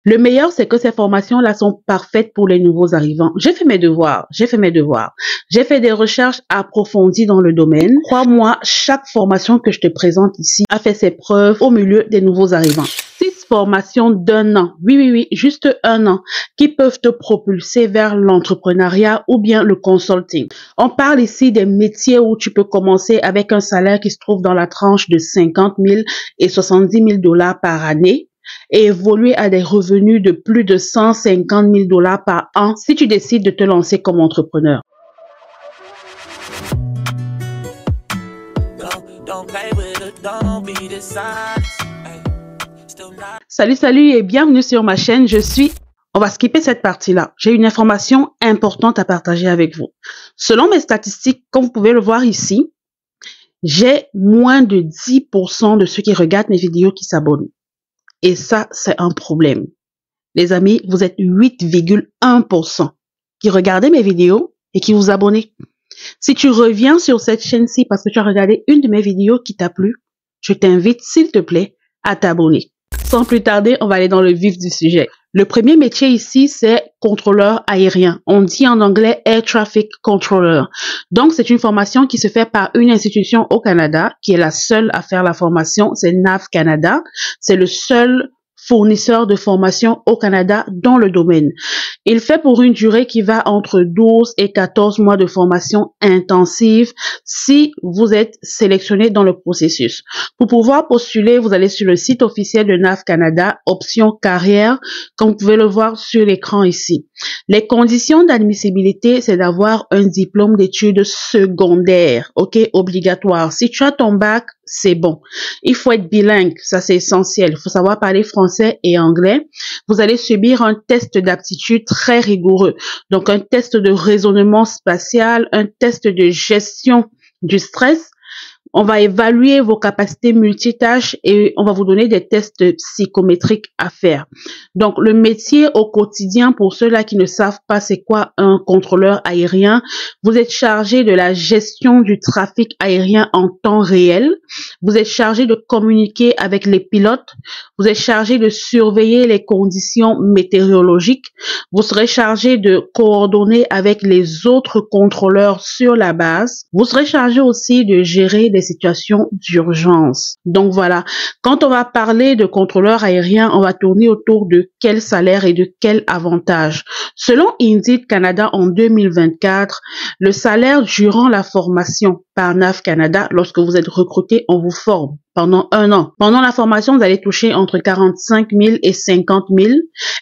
Le meilleur, c'est que ces formations-là sont parfaites pour les nouveaux arrivants. J'ai fait mes devoirs. J'ai fait des recherches approfondies dans le domaine. Crois-moi, chaque formation que je te présente ici a fait ses preuves au milieu des nouveaux arrivants. 6 formations d'1 an. Oui, juste 1 an, qui peuvent te propulser vers l'entrepreneuriat ou bien le consulting. On parle ici des métiers où tu peux commencer avec un salaire qui se trouve dans la tranche de 50 000 et 70 000 $ par année, et évoluer à des revenus de plus de 150 000 $ par an si tu décides de te lancer comme entrepreneur. Salut et bienvenue sur ma chaîne. On va skipper cette partie-là. J'ai une information importante à partager avec vous. Selon mes statistiques, comme vous pouvez le voir ici, j'ai moins de 10% de ceux qui regardent mes vidéos qui s'abonnent. Et ça, c'est un problème. Les amis, vous êtes 8,1% qui regardez mes vidéos et qui vous abonnez. Si tu reviens sur cette chaîne-ci parce que tu as regardé une de mes vidéos qui t'a plu, je t'invite, s'il te plaît, à t'abonner. Sans plus tarder, on va aller dans le vif du sujet. Le premier métier ici, c'est contrôleur aérien. On dit en anglais Air Traffic Controller. Donc, c'est une formation qui se fait par une institution au Canada, qui est la seule à faire la formation. C'est NAV Canada. C'est le seul fournisseur de formation au Canada dans le domaine. Il fait pour une durée qui va entre 12 et 14 mois de formation intensive si vous êtes sélectionné dans le processus. Pour pouvoir postuler, vous allez sur le site officiel de NAV Canada, option carrière, comme vous pouvez le voir sur l'écran ici. Les conditions d'admissibilité, c'est d'avoir un diplôme d'études secondaires, ok, obligatoire. Si tu as ton bac, c'est bon. Il faut être bilingue, ça c'est essentiel. Il faut savoir parler français et anglais. Vous allez subir un test d'aptitude très rigoureux. Donc un test de raisonnement spatial, un test de gestion du stress. On va évaluer vos capacités multitâches et on va vous donner des tests psychométriques à faire. Donc, le métier au quotidien, pour ceux-là qui ne savent pas c'est quoi un contrôleur aérien, vous êtes chargé de la gestion du trafic aérien en temps réel. Vous êtes chargé de communiquer avec les pilotes. Vous êtes chargé de surveiller les conditions météorologiques. Vous serez chargé de coordonner avec les autres contrôleurs sur la base. Vous serez chargé aussi de gérer des situations d'urgence. Donc voilà, quand on va parler de contrôleur aérien, on va tourner autour de quel salaire et de quel avantage. Selon Indeed Canada en 2024, le salaire durant la formation par NAV Canada, lorsque vous êtes recruté, on vous forme pendant 1 an. Pendant la formation, vous allez toucher entre 45 000 et 50 000.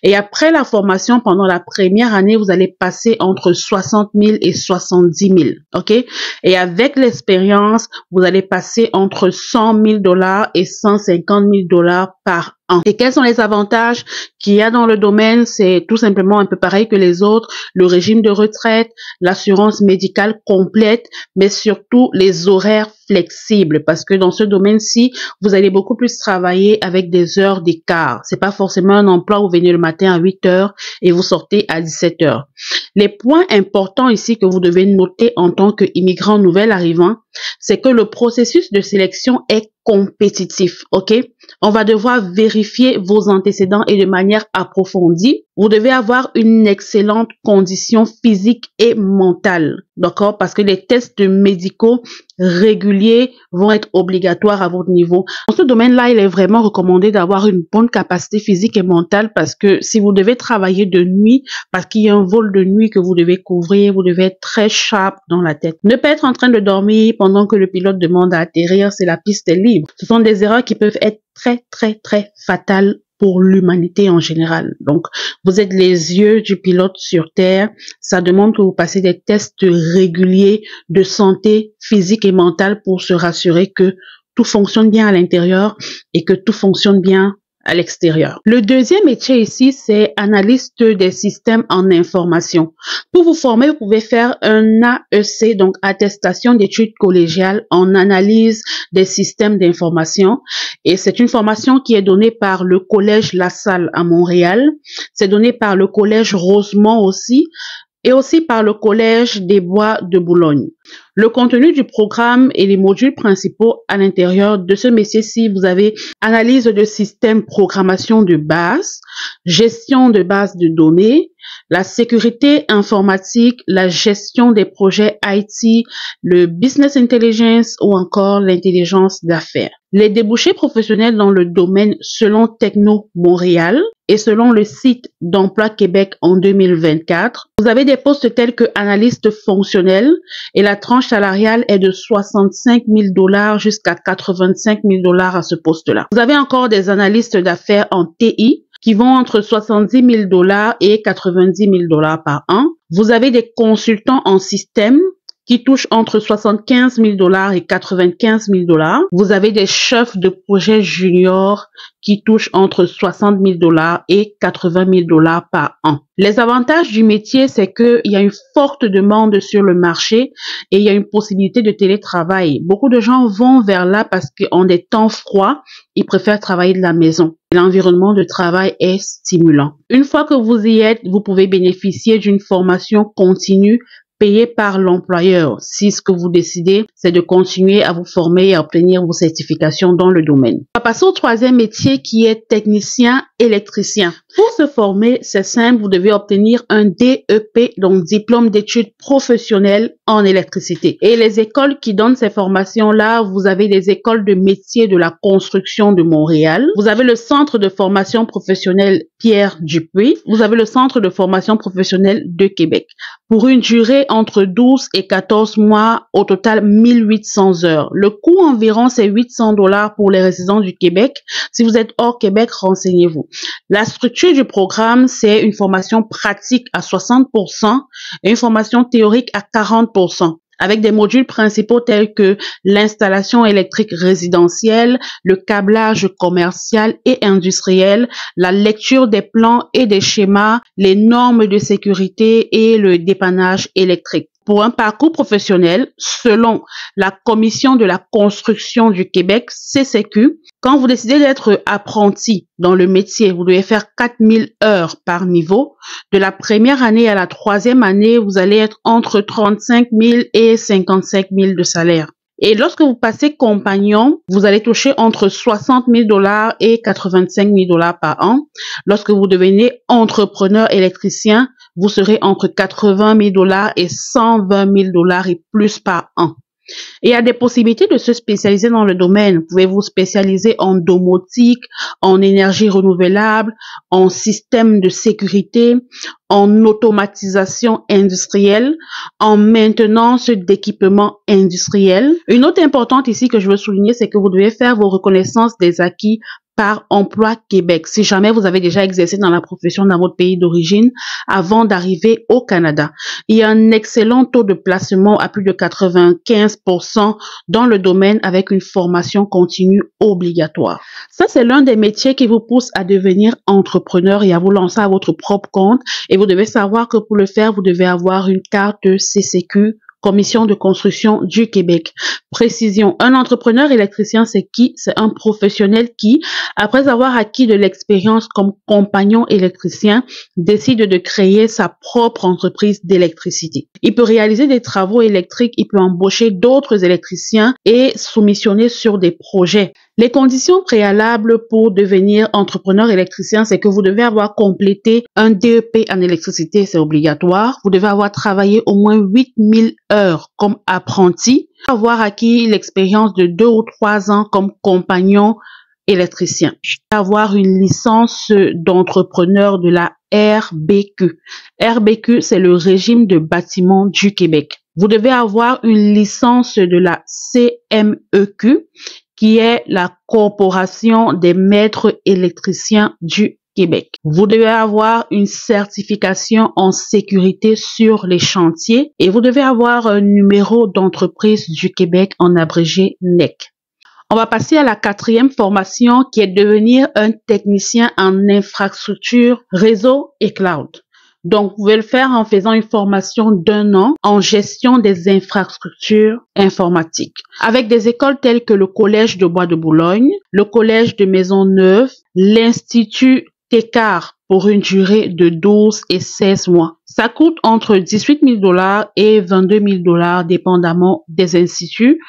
Et après la formation, pendant la première année, vous allez passer entre 60 000 et 70 000. OK? Et avec l'expérience, vous allez passer entre 100 000 $ et 150 000 $ par an. Et quels sont les avantages qu'il y a dans le domaine? C'est tout simplement un peu pareil que les autres. Le régime de retraite, l'assurance médicale complète, mais surtout les horaires flexibles. Parce que dans ce domaine-ci, vous allez beaucoup plus travailler avec des heures d'écart. C'est pas forcément un emploi où vous venez le matin à 8 heures et vous sortez à 17 heures. Les points importants ici que vous devez noter en tant qu'immigrant nouvel arrivant, c'est que le processus de sélection est compétitif, ok? On va devoir vérifier vos antécédents et de manière approfondie. Vous devez avoir une excellente condition physique et mentale, d'accord? Parce que les tests médicaux réguliers vont être obligatoires à votre niveau. Dans ce domaine-là, il est vraiment recommandé d'avoir une bonne capacité physique et mentale parce que si vous devez travailler de nuit, parce qu'il y a un vol de nuit que vous devez couvrir, vous devez être très sharp dans la tête. Ne pas être en train de dormir pendant que le pilote demande à atterrir, c'est la piste est libre. Ce sont des erreurs qui peuvent être très fatales pour l'humanité en général. Donc, vous êtes les yeux du pilote sur Terre. Ça demande que vous passez des tests réguliers de santé physique et mentale pour se rassurer que tout fonctionne bien à l'intérieur et que tout fonctionne bien à l'extérieur. Le deuxième métier ici, c'est analyste des systèmes en information. Pour vous former, vous pouvez faire un AEC, donc attestation d'études collégiales en analyse des systèmes d'information. Et c'est une formation qui est donnée par le Collège La Salle à Montréal. C'est donné par le Collège Rosemont aussi. et aussi par le Collège des Bois de Boulogne. Le contenu du programme et les modules principaux à l'intérieur de ce métier-ci, vous avez analyse de système, programmation de base, gestion de base de données, la sécurité informatique, la gestion des projets IT, le business intelligence ou encore l'intelligence d'affaires. Les débouchés professionnels dans le domaine selon Techno Montréal et selon le site d'Emploi Québec en 2024, vous avez des postes tels que analyste fonctionnel et la tranche salariale est de 65 000 $ jusqu'à 85 000 $ à ce poste-là. Vous avez encore des analystes d'affaires en TI qui vont entre 70 000 $ et 90 000 $ par an. Vous avez des consultants en système qui touchent entre 75 000 $ et 95 000 $. Vous avez des chefs de projet juniors qui touchent entre 60 000 $ et 80 000 $ par an. Les avantages du métier, c'est qu'il y a une forte demande sur le marché et il y a une possibilité de télétravail. Beaucoup de gens vont vers là parce qu'en des temps froids, ils préfèrent travailler de la maison. L'environnement de travail est stimulant. Une fois que vous y êtes, vous pouvez bénéficier d'une formation continue payé par l'employeur si ce que vous décidez, c'est de continuer à vous former et à obtenir vos certifications dans le domaine. On va passer au troisième métier qui est technicien électricien. Pour se former, c'est simple, vous devez obtenir un DEP, donc diplôme d'études professionnelles en électricité. Et les écoles qui donnent ces formations-là, vous avez des écoles de métiers de la construction de Montréal. Vous avez le centre de formation professionnelle Pierre Dupuis. Vous avez le centre de formation professionnelle de Québec. Pour une durée entre 12 et 14 mois, au total 1800 heures. Le coût environ, c'est 800 $ pour les résidents du Québec. Si vous êtes hors Québec, renseignez-vous. La structure du programme, c'est une formation pratique à 60% et une formation théorique à 40%. Avec des modules principaux tels que l'installation électrique résidentielle, le câblage commercial et industriel, la lecture des plans et des schémas, les normes de sécurité et le dépannage électrique. Pour un parcours professionnel, selon la Commission de la construction du Québec, CCQ, quand vous décidez d'être apprenti dans le métier, vous devez faire 4000 heures par niveau. De la première année à la troisième année, vous allez être entre 35 000 et 55 000 de salaire. Et lorsque vous passez compagnon, vous allez toucher entre 60 000 $ et 85 000 $ par an. Lorsque vous devenez entrepreneur électricien, vous serez entre 80 000 $ et 120 000 $ et plus par an. Et il y a des possibilités de se spécialiser dans le domaine. Vous pouvez vous spécialiser en domotique, en énergie renouvelable, en système de sécurité, en automatisation industrielle, en maintenance d'équipements industriels. Une autre importante ici que je veux souligner, c'est que vous devez faire vos reconnaissances des acquis par Emploi Québec, si jamais vous avez déjà exercé dans la profession dans votre pays d'origine avant d'arriver au Canada. Il y a un excellent taux de placement à plus de 95% dans le domaine avec une formation continue obligatoire. Ça, c'est l'un des métiers qui vous pousse à devenir entrepreneur et à vous lancer à votre propre compte. Et vous devez savoir que pour le faire, vous devez avoir une carte CCQ, Commission de construction du Québec. Précision, un entrepreneur électricien, c'est qui? C'est un professionnel qui, après avoir acquis de l'expérience comme compagnon électricien, décide de créer sa propre entreprise d'électricité. Il peut réaliser des travaux électriques, il peut embaucher d'autres électriciens et soumissionner sur des projets. Les conditions préalables pour devenir entrepreneur électricien, c'est que vous devez avoir complété un DEP en électricité, c'est obligatoire. Vous devez avoir travaillé au moins 8000 heures comme apprenti, avoir acquis l'expérience de 2 ou 3 ans comme compagnon électricien, avoir une licence d'entrepreneur de la RBQ. RBQ, c'est le régime de bâtiment du Québec. Vous devez avoir une licence de la CMEQ, qui est la Corporation des maîtres électriciens du Québec. Vous devez avoir une certification en sécurité sur les chantiers et vous devez avoir un numéro d'entreprise du Québec en abrégé NEC. On va passer à la 4e formation qui est devenir un technicien en infrastructure, réseau et cloud. Donc, vous pouvez le faire en faisant une formation d'1 an en gestion des infrastructures informatiques avec des écoles telles que le Collège de Bois de Boulogne, le Collège de Maisonneuve, l'Institut Técart pour une durée de 12 et 16 mois. Ça coûte entre 18 000 $ et 22 000 $, dépendamment des instituts.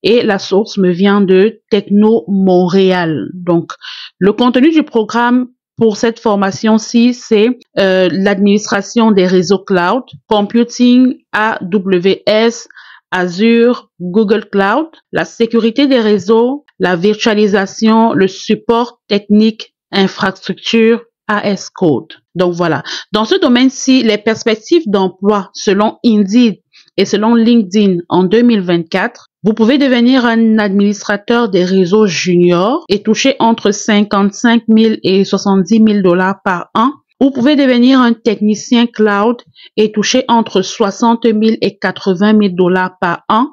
Et la source me vient de Techno Montréal. Donc, le contenu du programme pour cette formation-ci, c'est l'administration des réseaux cloud, computing, AWS, Azure, Google Cloud, la sécurité des réseaux, la virtualisation, le support technique, infrastructure, AS Code. Donc voilà. Dans ce domaine-ci, les perspectives d'emploi selon Indeed et selon LinkedIn en 2024, vous pouvez devenir un administrateur des réseaux juniors et toucher entre 55 000 et 70 000 $ par an. Vous pouvez devenir un technicien cloud et toucher entre 60 000 et 80 000 $ par an.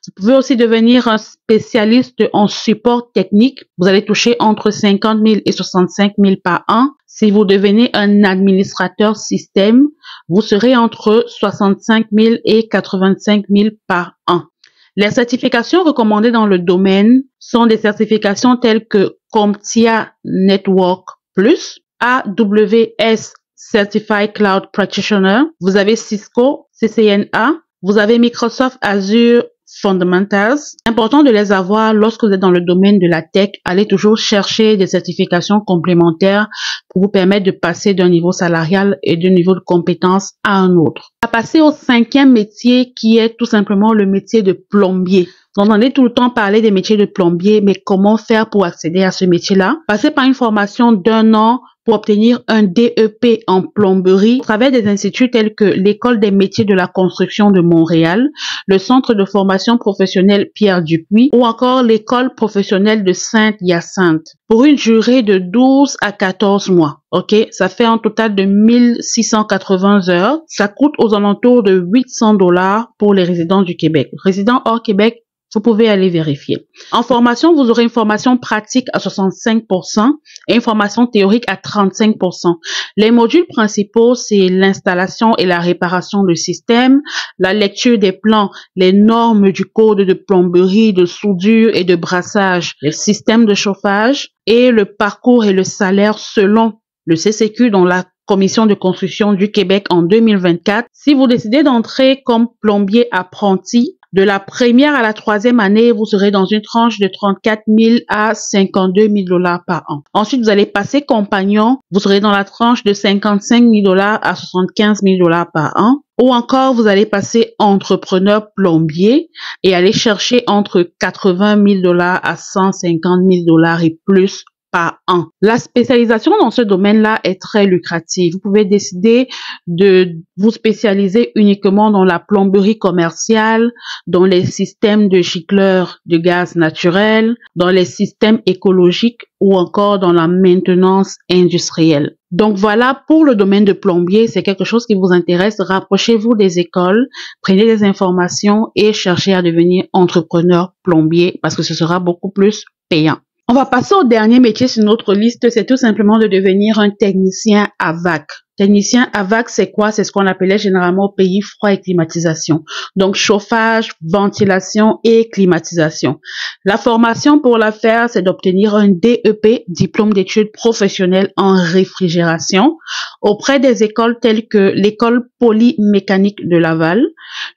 Vous pouvez aussi devenir un spécialiste en support technique. Vous allez toucher entre 50 000 et 65 000 par an. Si vous devenez un administrateur système, vous serez entre 65 000 et 85 000 par an. Les certifications recommandées dans le domaine sont des certifications telles que CompTIA Network Plus, AWS Certified Cloud Practitioner, vous avez Cisco CCNA, vous avez Microsoft Azure Fundamentals. Important de les avoir lorsque vous êtes dans le domaine de la tech. Allez toujours chercher des certifications complémentaires pour vous permettre de passer d'un niveau salarial et d'un niveau de compétence à un autre. On va passer au 5e métier qui est tout simplement le métier de plombier. Vous entendez tout le temps parler des métiers de plombier, mais comment faire pour accéder à ce métier-là? Passez par une formation d'1 an pour obtenir un DEP en plomberie à travers des instituts tels que l'École des métiers de la construction de Montréal, le Centre de formation professionnelle Pierre Dupuis ou encore l'École professionnelle de Sainte-Hyacinthe pour une durée de 12 à 14 mois. OK, ça fait un total de 1680 heures. Ça coûte aux alentours de 800 $ pour les résidents du Québec. Résidents hors Québec, vous pouvez aller vérifier. En formation, vous aurez une formation pratique à 65% et une formation théorique à 35%. Les modules principaux, c'est l'installation et la réparation de système, la lecture des plans, les normes du code de plomberie, de soudure et de brassage, les systèmes de chauffage et le parcours et le salaire selon le CCQ dans la Commission de construction du Québec en 2024. Si vous décidez d'entrer comme plombier apprenti, de la première à la 3e année, vous serez dans une tranche de 34 000 à 52 000 $ par an. Ensuite, vous allez passer compagnon, vous serez dans la tranche de 55 000 $ à 75 000 $ par an. Ou encore, vous allez passer entrepreneur plombier et aller chercher entre 80 000 $ à 150 000 $ et plus par an. La spécialisation dans ce domaine-là est très lucrative. Vous pouvez décider de vous spécialiser uniquement dans la plomberie commerciale, dans les systèmes de gicleurs de gaz naturel, dans les systèmes écologiques ou encore dans la maintenance industrielle. Donc voilà, pour le domaine de plombier, c'est quelque chose qui vous intéresse, rapprochez-vous des écoles, prenez des informations et cherchez à devenir entrepreneur plombier parce que ce sera beaucoup plus payant. On va passer au dernier métier sur notre liste, c'est tout simplement de devenir un technicien AVAC. Technicien AVAC, c'est quoi? C'est ce qu'on appelait généralement au pays froid et climatisation. Donc, chauffage, ventilation et climatisation. La formation pour la faire, c'est d'obtenir un DEP, diplôme d'études professionnelles en réfrigération, auprès des écoles telles que l'école polymécanique de Laval,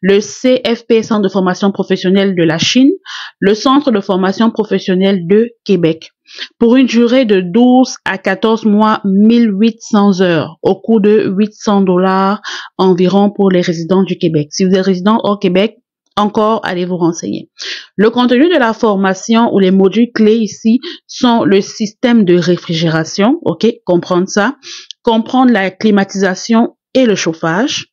le CFP, Centre de formation professionnelle de la Chine, le Centre de formation professionnelle de Québec. Pour une durée de 12 à 14 mois, 1800 heures, au coût de 800 $ environ pour les résidents du Québec. Si vous êtes résident hors Québec, encore, allez vous renseigner. Le contenu de la formation ou les modules clés ici sont le système de réfrigération, ok, comprendre ça, comprendre la climatisation et le chauffage,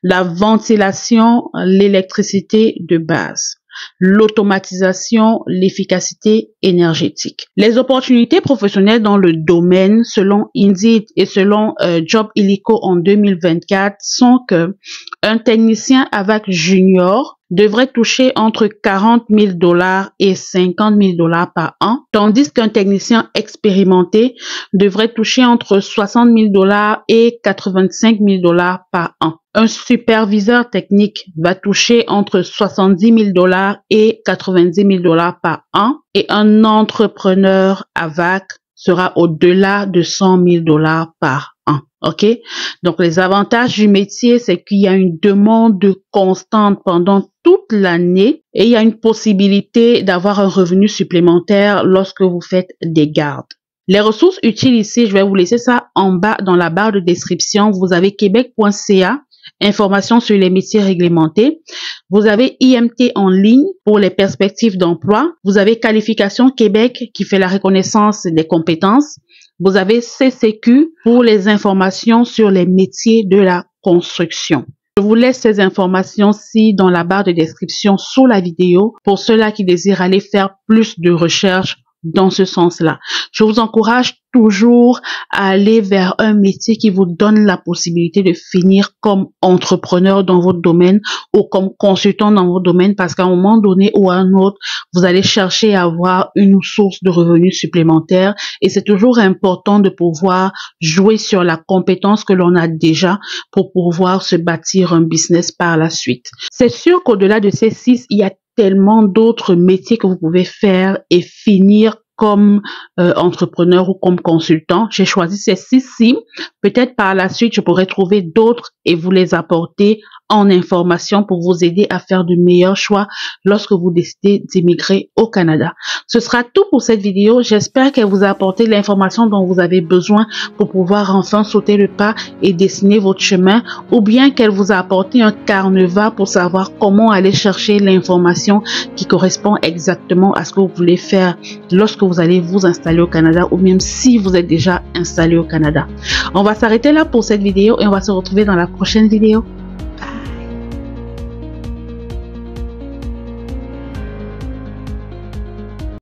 la ventilation, l'électricité de base, l'automatisation, l'efficacité énergétique. Les opportunités professionnelles dans le domaine, selon Indeed et selon Job Illico en 2024, sont que un technicien AVAC junior devrait toucher entre 40 000 $ et 50 000 $ par an, tandis qu'un technicien expérimenté devrait toucher entre 60 000 $ et 85 000 $ par an. Un superviseur technique va toucher entre 70 000 $ et 90 000 $ par an et un entrepreneur AVAC sera au-delà de 100 000 $ par an. OK? Donc, les avantages du métier, c'est qu'il y a une demande constante pendant toute l'année et il y a une possibilité d'avoir un revenu supplémentaire lorsque vous faites des gardes. Les ressources utiles ici, je vais vous laisser ça en bas dans la barre de description. Vous avez québec.ca, informations sur les métiers réglementés. Vous avez IMT en ligne pour les perspectives d'emploi. Vous avez Qualification Québec qui fait la reconnaissance des compétences. Vous avez CCQ pour les informations sur les métiers de la construction. Je vous laisse ces informations-ci dans la barre de description sous la vidéo pour ceux-là qui désirent aller faire plus de recherches dans ce sens-là. Je vous encourage toujours à aller vers un métier qui vous donne la possibilité de finir comme entrepreneur dans votre domaine ou comme consultant dans votre domaine, parce qu'à un moment donné ou à un autre, vous allez chercher à avoir une source de revenus supplémentaires et c'est toujours important de pouvoir jouer sur la compétence que l'on a déjà pour pouvoir se bâtir un business par la suite. C'est sûr qu'au-delà de ces 6, il y a tellement d'autres métiers que vous pouvez faire et finir comme entrepreneur ou comme consultant. J'ai choisi ces 6-ci. Peut-être par la suite, je pourrais trouver d'autres et vous les apporter en information pour vous aider à faire de meilleurs choix lorsque vous décidez d'immigrer au Canada. Ce sera tout pour cette vidéo. J'espère qu'elle vous a apporté l'information dont vous avez besoin pour pouvoir enfin sauter le pas et dessiner votre chemin, ou bien qu'elle vous a apporté un carnet pour savoir comment aller chercher l'information qui correspond exactement à ce que vous voulez faire lorsque vous allez vous installer au Canada, ou même si vous êtes déjà installé au Canada. On va s'arrêter là pour cette vidéo et on va se retrouver dans la prochaine vidéo.